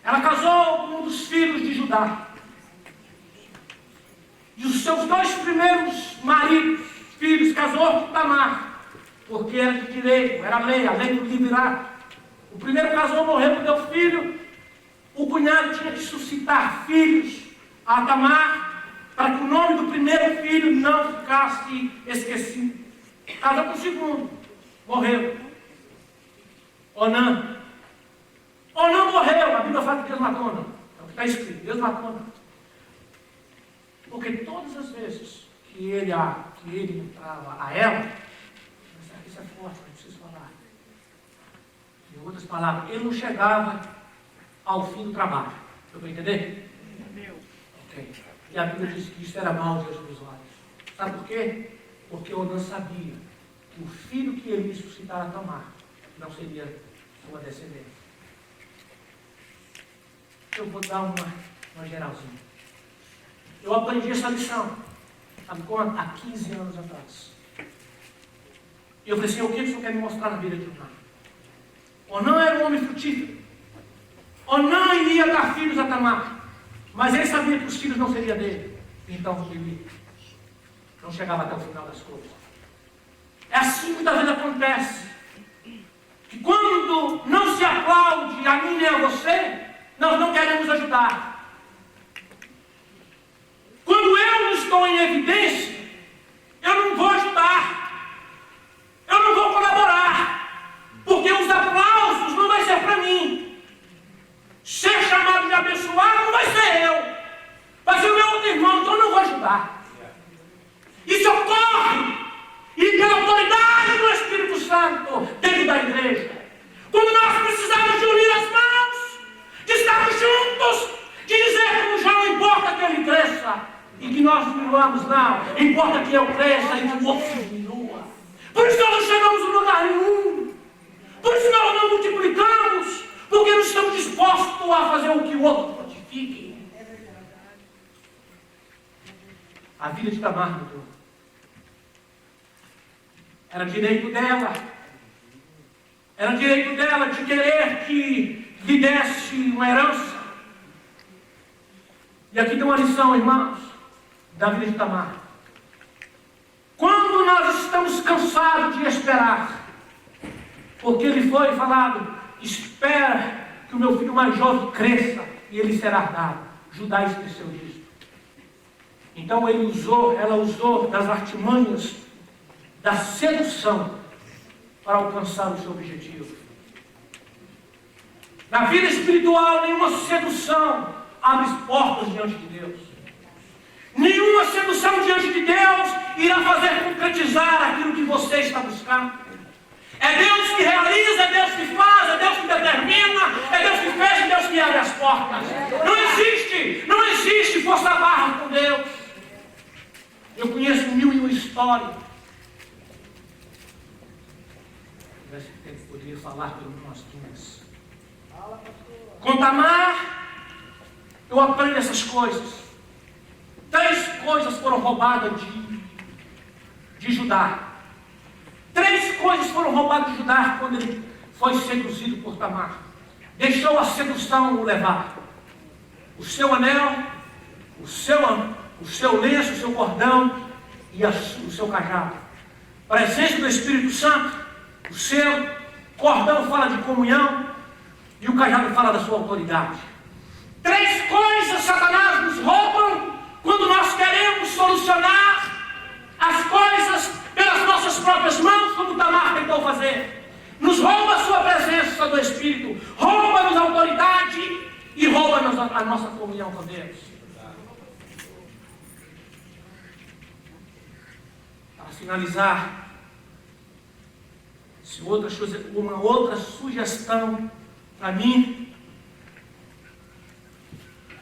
ela casou com um dos filhos de Judá. E os seus dois primeiros filhos, casou com Tamar, porque era de direito, era a lei do livre-arbítrio. O primeiro casou, morreu, não deu filho. O cunhado tinha que suscitar filhos a Tamar, para que o nome do primeiro filho não ficasse esquecido. Casou com o segundo, morreu. Onã morreu, a Bíblia fala que Deus matou Onã. É o que está escrito, Deus matou Onã. Porque todas as vezes que ele entrava a ela, isso é forte, não preciso falar. Em outras palavras, ele não chegava ao fim do trabalho. Deu para entender? Ok. E a Bíblia diz que isso era mal diante dos olhos. Sabe por quê? Porque Onã sabia que o filho que ele ia suscitar a Tamar não seria sua descendência. Eu vou dar uma geralzinha. Eu aprendi essa lição, sabe quando? Há 15 anos atrás. E eu falei assim, o que o senhor quer me mostrar na vida de Onã? Onã era um homem frutífero. Onã iria dar filhos a Tamar, mas ele sabia que os filhos não seriam dele. Então ele não chegava até o final das coisas. É assim que muitas vezes acontece. Que quando não se aplaude a mim nem a você, nós não queremos ajudar. Quando eu não estou em evidência, eu não vou ajudar. Eu não vou colaborar. Porque os aplausos não vai ser para mim. Ser chamado de abençoado não vai ser eu. Vai ser o meu outro irmão, então eu não vou ajudar. Isso ocorre. E pela autoridade do Espírito Santo dentro da igreja. Quando nós precisamos de unir as mãos, de estarmos juntos, de dizer como já não importa que ele cresça e que nós diminuamos, não. Importa que eu cresça e que o outro diminua. Por isso nós não chegamos a lugar nenhum. Por isso nós não multiplicamos, porque não estamos dispostos a fazer o que o outro frutifique. A vida de Tamar mudou. Era direito dela. Era direito dela de querer que lhe desse uma herança. E aqui tem uma lição, irmãos, da vida de Tamar. nós estamos cansados de esperar, porque lhe foi falado: espera que o meu filho mais jovem cresça e ele será dado. Judá esqueceu disso. Então ela usou das artimanhas da sedução para alcançar o seu objetivo. Na vida espiritual, nenhuma sedução abre portas diante de Deus. Nenhuma sedução diante de Deus irá fazer concretizar aquilo que você está buscando. É Deus que realiza, é Deus que faz, é Deus que determina, é Deus que fecha, é Deus que abre as portas. Não existe força barra com Deus. Eu conheço 1001 histórias. Se tivesse tempo, poderia falar pelo menos 15. Com Tamar, eu aprendo essas coisas. 3 coisas foram roubadas de Judá. 3 coisas foram roubadas de Judá quando ele foi seduzido por Tamar. Deixou a sedução o levar. O seu anel, o seu lenço, o seu cordão e o seu cajado. A presença do Espírito Santo, o seu cordão fala de comunhão e o cajado fala da sua autoridade. 3 coisas Satanás nos roubam quando nós queremos solucionar as coisas pelas nossas próprias mãos, como Tamar tentou fazer. Nos rouba a sua presença do Espírito, rouba-nos a autoridade e rouba-nos a nossa comunhão com Deus. Para finalizar, uma outra sugestão para mim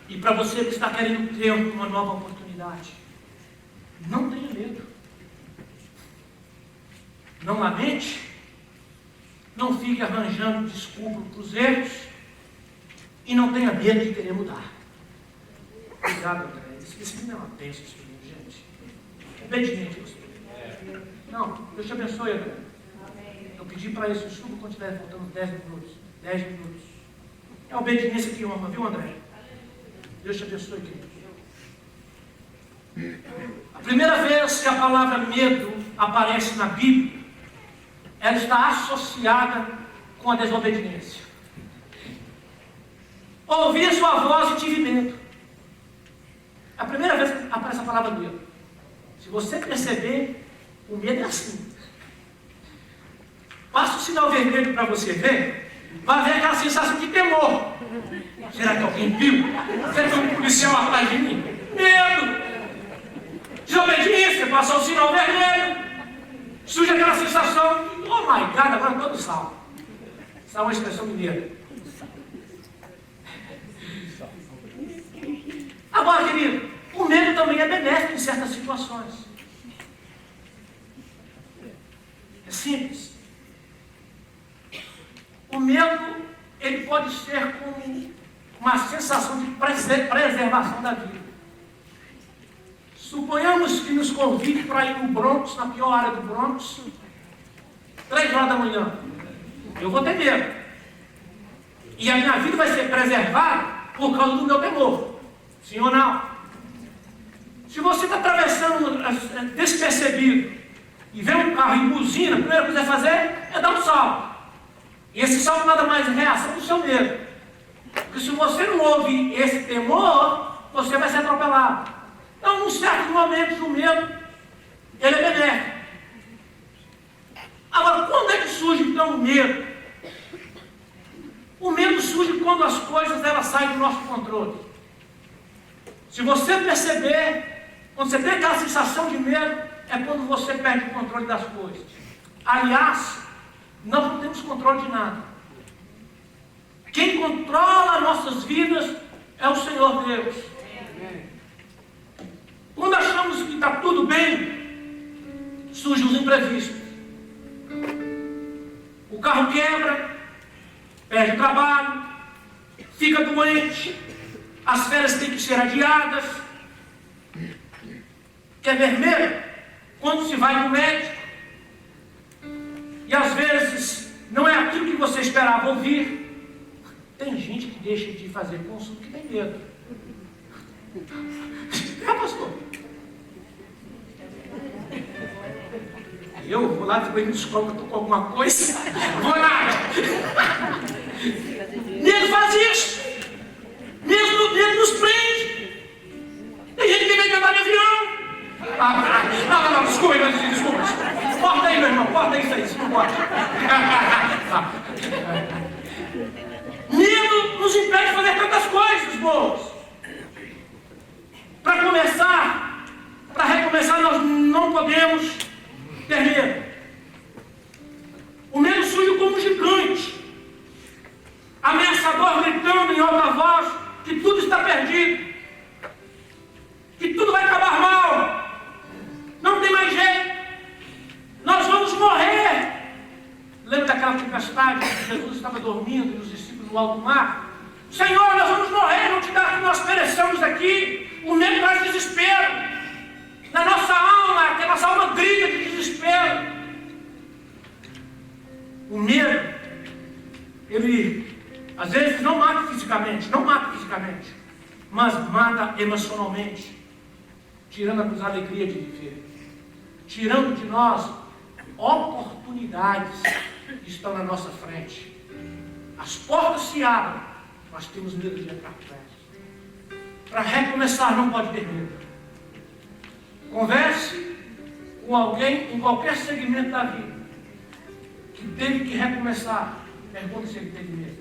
e para você que está querendo ter uma nova oportunidade: não tenha medo, não lamente, não fique arranjando desculpa para os erros e não tenha medo de querer mudar. Obrigado, André. Esse não é uma bênção, gente. Obediente, você. Não, Deus te abençoe, André. Eu pedi para isso, suba quando estiver faltando 10 minutos. 10 minutos. É a obediência que honra, viu, André? Deus te abençoe, querido. A primeira vez que a palavra medo aparece na Bíblia, ela está associada com a desobediência. Ouvi a sua voz e tive medo. A primeira vez que aparece a palavra medo. Se você perceber, o medo é assim. Passa o sinal vermelho para você ver, vai ver aquela sensação de temor. Será que alguém viu? Será que tem um policial atrás de mim? Medo. Desobediência, passou o sinal vermelho. Surge aquela sensação, oh my God, agora eu estou no sal. Sal é uma expressão mineira. Agora, querido, o medo também é benéfico em certas situações. É simples. O medo, ele pode ser como uma sensação de preservação da vida. Suponhamos que nos convide para ir no Bronx, na pior área do Bronx, 3 horas da manhã. Eu vou ter medo. E a minha vida vai ser preservada por causa do meu temor. Sim ou não? Se você está atravessando despercebido e vê um carro e buzina, a primeira coisa que você vai fazer é dar um salto. E esse salto nada mais é reação do seu medo. Porque se você não ouve esse temor, você vai ser atropelado. Então, em certos momentos, o medo, ele é benéfico. Agora, quando é que surge, então, o medo? O medo surge quando as coisas elas saem do nosso controle. Se você perceber, quando você tem aquela sensação de medo, é quando você perde o controle das coisas. Aliás, nós não temos controle de nada. Quem controla nossas vidas é o Senhor Deus. Quando achamos que está tudo bem, surgem os imprevistos. O carro quebra, perde o trabalho, fica doente, as férias têm que ser adiadas. Quer ver mesmo? Quando se vai no médico, e às vezes não é aquilo que você esperava ouvir. Tem gente que deixa de fazer consulta que tem medo. É, pastor? Eu vou lá, depois me descobre que eu estou com alguma coisa. Vou nada. Medo faz isso. Medo nos prende. Tem gente que tem medo de andar de avião. Não, desculpa. Corta aí, meu irmão, corta isso aí, isso não pode. Medo nos impede de fazer tantas coisas boas. Para começar, para recomeçar, nós não podemos ter medo. O medo surge como um gigante, ameaçador, gritando em alta voz que tudo está perdido, que tudo vai acabar mal, não tem mais jeito, nós vamos morrer. Lembra daquela tempestade que Jesus estava dormindo e os discípulos no alto mar? Senhor, nós vamos morrer, não te dá que nós pereçamos aqui. O medo traz desespero na nossa alma, que a nossa alma grita de desespero. O medo, ele às vezes não mata fisicamente, mas mata emocionalmente, tirando-nos a alegria de viver, tirando de nós oportunidades que estão na nossa frente. As portas se abrem, nós temos medo de entrar por elas. Para recomeçar, não pode ter medo. Converse com alguém em qualquer segmento da vida que teve que recomeçar. Pergunte se ele teve medo.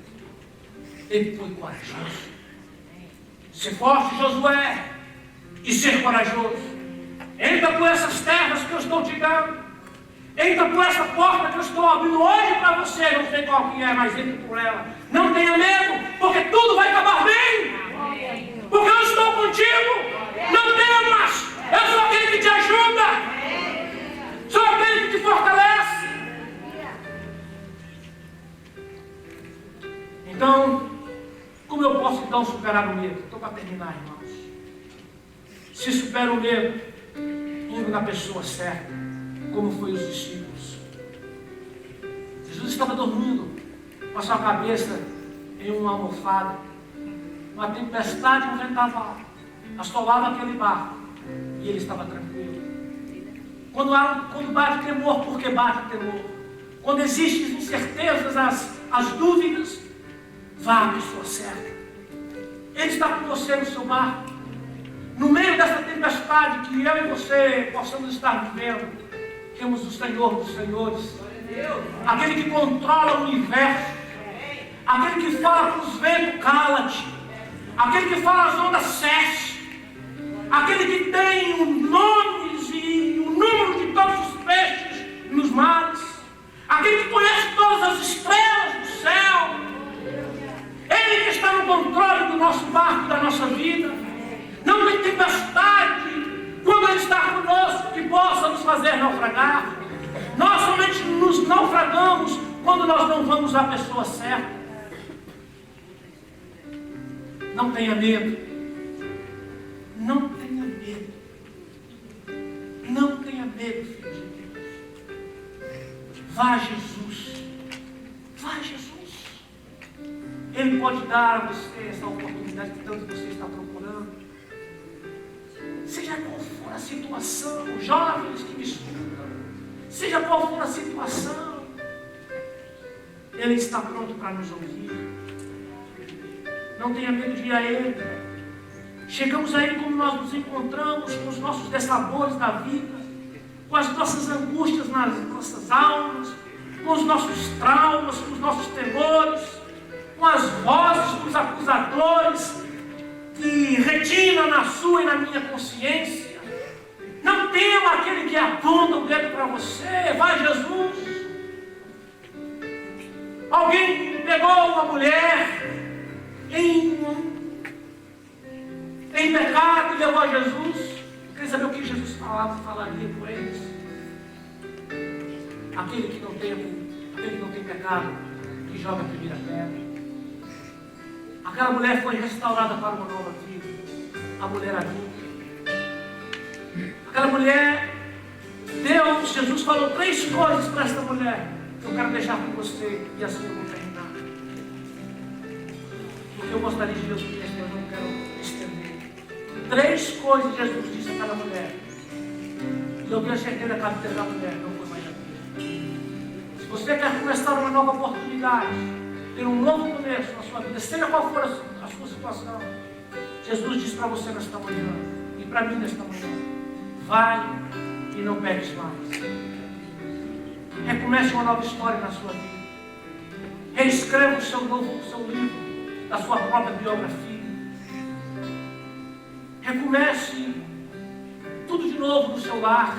Ele foi corajoso. Ser forte, Josué, e ser corajoso. Entra por essas terras que eu estou te dando. Entra por essa porta que eu estou abrindo hoje para você. Não sei qual que é, mas entre por ela. Não tenha medo, porque tudo vai acabar bem. Porque eu estou contigo. Não temas. Eu sou aquele que te ajuda. Sou aquele que te fortalece. Então, como eu posso então superar o medo? Estou para terminar, irmãos. Se supera o medo indo na pessoa certa, como foi os discípulos. Jesus estava dormindo com a sua cabeça em uma almofada. Uma tempestade, um ventaval assolava aquele barco e ele estava tranquilo. Quando bate temor, porque bate temor. Quando existem incertezas, as dúvidas, vá à pessoa certa. Ele está com você no seu barco. No meio dessa tempestade que eu e você possamos estar vivendo, temos o Senhor dos Senhores, aquele que controla o universo, aquele que fala com os ventos, cala-te. Aquele que fala as ondas, cesse. Aquele que tem os nomes e o número de todos os peixes nos mares. Aquele que conhece todas as estrelas do céu. Ele que está no controle do nosso barco, da nossa vida. Não tem tempestade, quando Ele está conosco, que possa nos fazer naufragar. Nós somente nos naufragamos quando nós não vamos à pessoa certa. Não tenha medo. Não tenha medo. Não tenha medo, filho de Deus. Vá a Jesus. Vá a Jesus. Ele pode dar a você essa oportunidade que tanto você está procurando. Seja qual for a situação, jovens que me escutam, seja qual for a situação, Ele está pronto para nos ouvir. Não tenha medo de ir a Ele. Chegamos a Ele como nós nos encontramos, com os nossos dessabores da vida, com as nossas angústias nas nossas almas, com os nossos traumas, com os nossos temores, com as vozes dos acusadores que retinam na sua e na minha consciência. Não tema aquele que aponta o dedo para você. Vai Jesus. Alguém pegou uma mulher em pecado e levou a Jesus. Queria saber o que Jesus falaria com eles. Aquele que não tem pecado, que joga a primeira pedra. Aquela mulher foi restaurada para uma nova vida. A mulher adulta. Aquela mulher, Jesus falou 3 coisas para esta mulher que eu quero deixar com você e assim eu vou terminar. Porque eu gostaria de Deus que eu não quero estender. 3 coisas Jesus disse àquela mulher. E eu tenho certeza que a vida da mulher não foi mais a mesma. Se você quer começar uma nova oportunidade, ter um novo começo na sua vida, seja qual for a sua situação, Jesus diz para você nesta manhã, e para mim nesta manhã: vai e não peques mais. Recomece uma nova história na sua vida. Reescreva o seu livro, da sua própria biografia. Recomece tudo de novo no seu lar.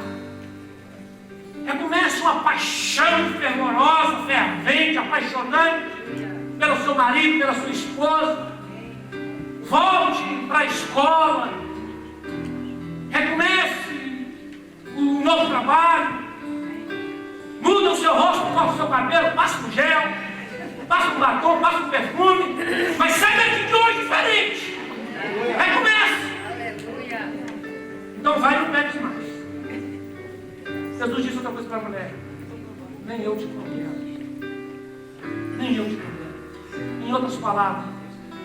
Recomece uma paixão fervorosa, fervente, apaixonante pelo seu marido, pela sua esposa. Volte para a escola. Recomece um novo trabalho. Muda o seu rosto, corta o seu cabelo, passa um gel, passa um batom, passa um perfume. Mas sai daqui de hoje diferente. Recomece. Então vai e não pegue mais. Jesus disse outra coisa para a mulher: nem eu te condeno. Nem eu te condeno. Em outras palavras,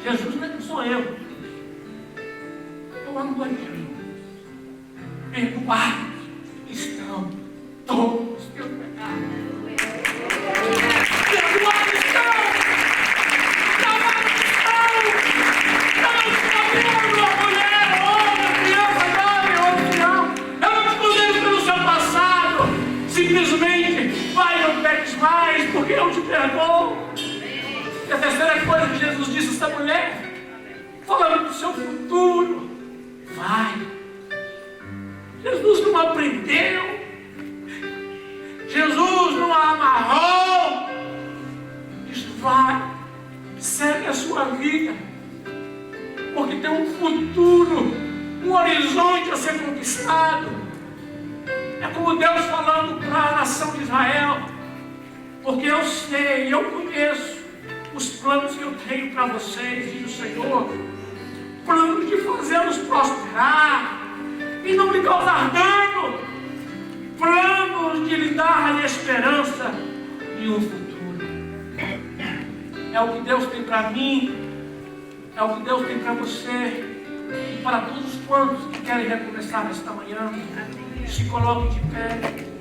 Jesus não sou eu. Eu amo a mim. Perdoados estão todos os teus pecados. Perdoados estão. Perdoados estão. Eu não te condeno, mulher, homem, criança, jovem, ancião. Eu não te condeno pelo seu passado. Simplesmente vai e não peques mais, porque eu te perdoo. E a terceira coisa que Jesus disse a essa mulher, falando do seu futuro: vai. Jesus não aprendeu. Jesus não a amarrou. Diz: vai, segue a sua vida, porque tem um futuro, um horizonte a ser conquistado. É como Deus falando para a nação de Israel: porque eu sei, eu conheço os planos que eu tenho para vocês, diz o Senhor, planos de fazê-los prosperar e não lhe causar dano, planos de lhe dar a esperança e um futuro. É o que Deus tem para mim, é o que Deus tem para você e para todos quantos que querem recomeçar nesta manhã. Se coloque de pé.